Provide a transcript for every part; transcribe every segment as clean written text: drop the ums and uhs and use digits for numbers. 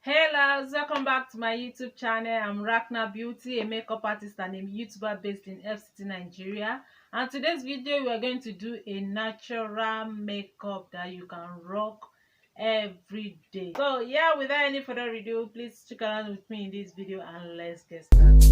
Hey loves, welcome back to my YouTube channel. I'm Racnna Beauty, a makeup artist and a YouTuber based in FCT, Nigeria. And today's video, we are going to do a natural makeup that you can rock every day. So yeah, without any further ado, please stick around with me in this video and let's get started.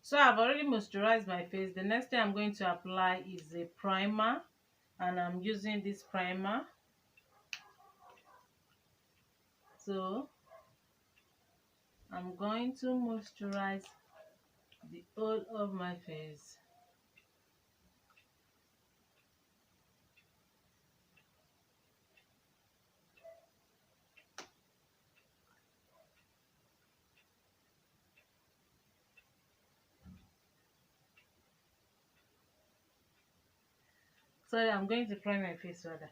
So I've already moisturized my face. The next thing I'm going to apply is a primer, and I'm using this primer. So I'm going to moisturize the whole of my face. Sorry, I'm going to prime my face rather.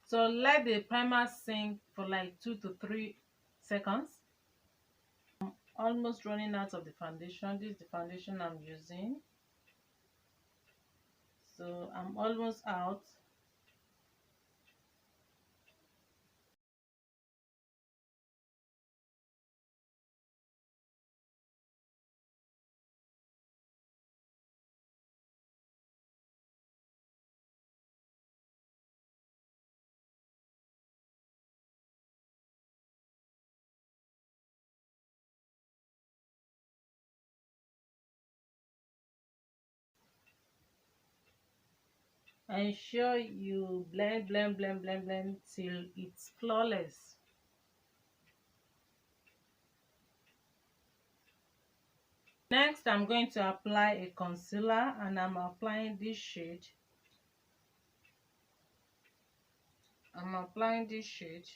So let the primer sink for like 2 to 3 seconds. I'm almost running out of the foundation. This is the foundation I'm using. So I'm almost out. Ensure you blend till it's flawless. Next, I'm going to apply a concealer, and I'm applying this shade. I'm applying this shade.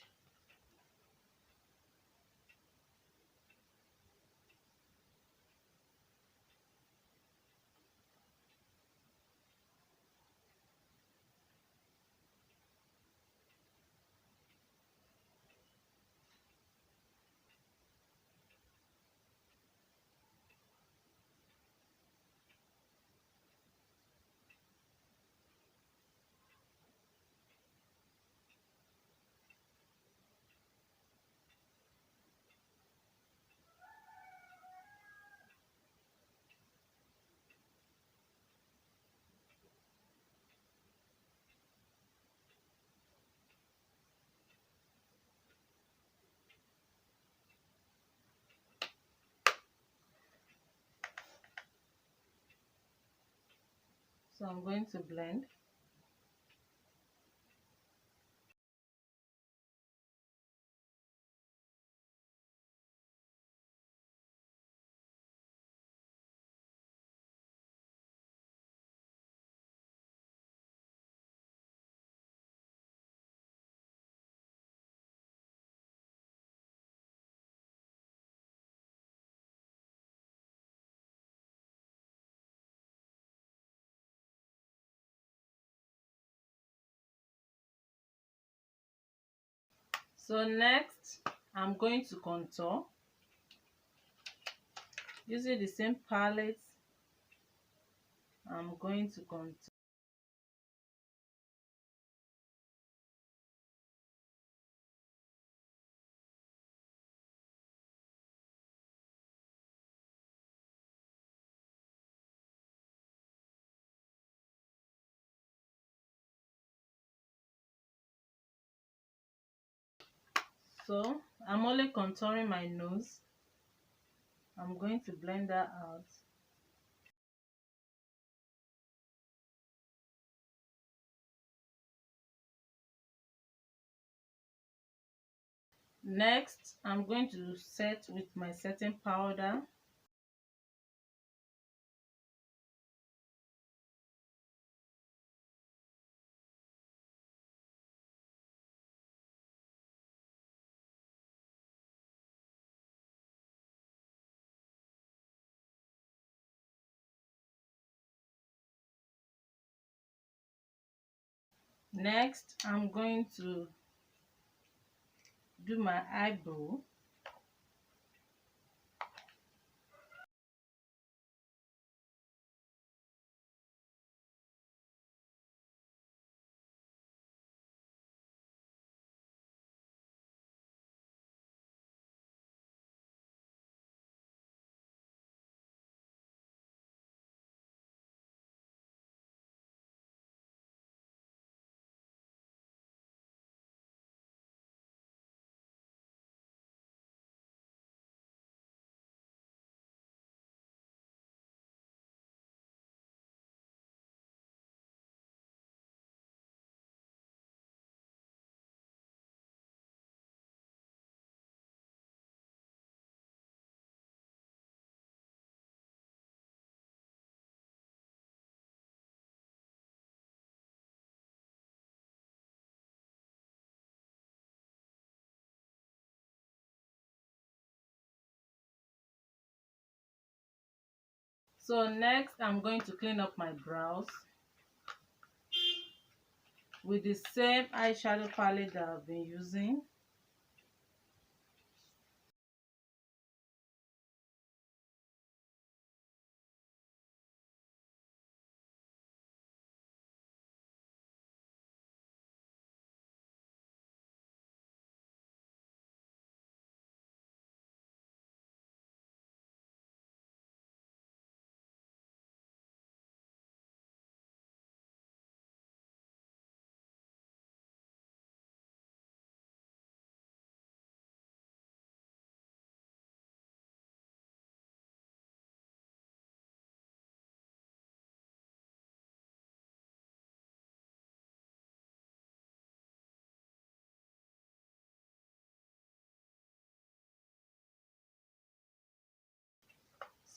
So I'm going to blend. So next, I'm going to contour. Using the same palette, I'm going to contour. So I'm only contouring my nose. I'm going to blend that out. Next, I'm going to set with my setting powder. Next, I'm going to do my eyebrow. So next, I'm going to clean up my brows with the same eyeshadow palette that I've been using.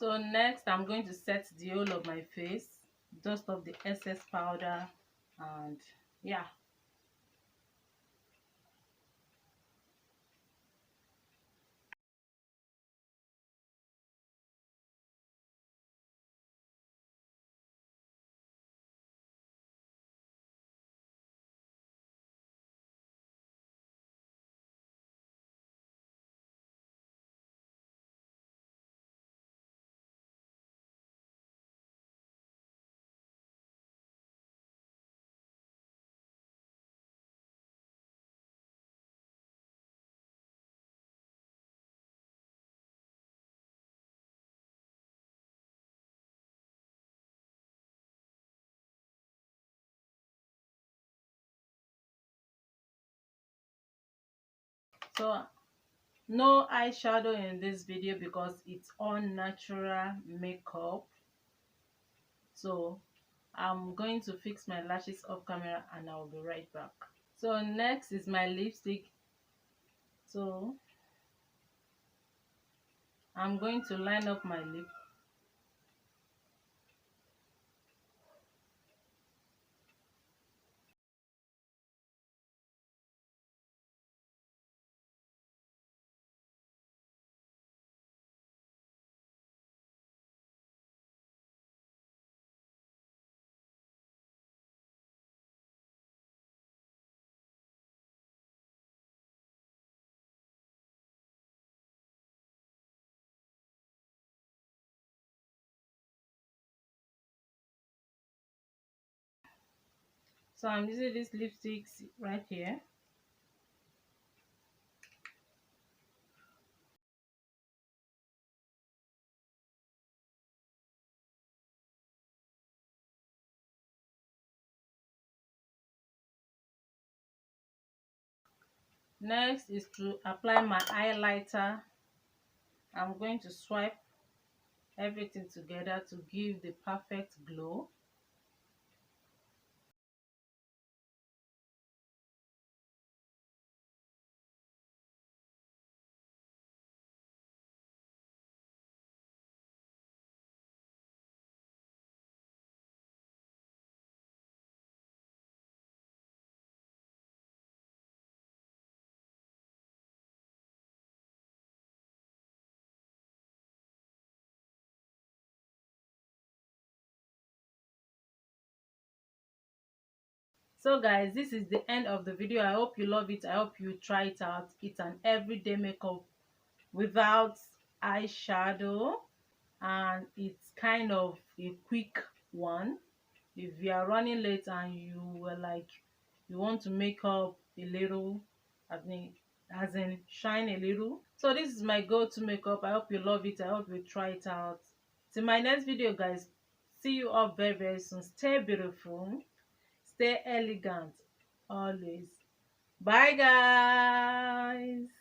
So next, I'm going to set the whole of my face, dust off the excess powder, and yeah. So no eyeshadow in this video because it's all natural makeup. So I'm going to fix my lashes off camera and I'll be right back. So next is my lipstick. So I'm going to line up my lip. So I'm using this lipstick right here. Next is to apply my highlighter. I'm going to swipe everything together to give the perfect glow. So guys, this is the end of the video. I hope you love it. I hope you try it out. It's an everyday makeup without eyeshadow, and it's kind of a quick one. If you are running late and you were like, you want to make up a little, as in shine a little, so this is my go-to makeup. I hope you love it. I hope you try it out. Till my next video guys, see you all very very soon. Stay beautiful, stay elegant always. Bye guys.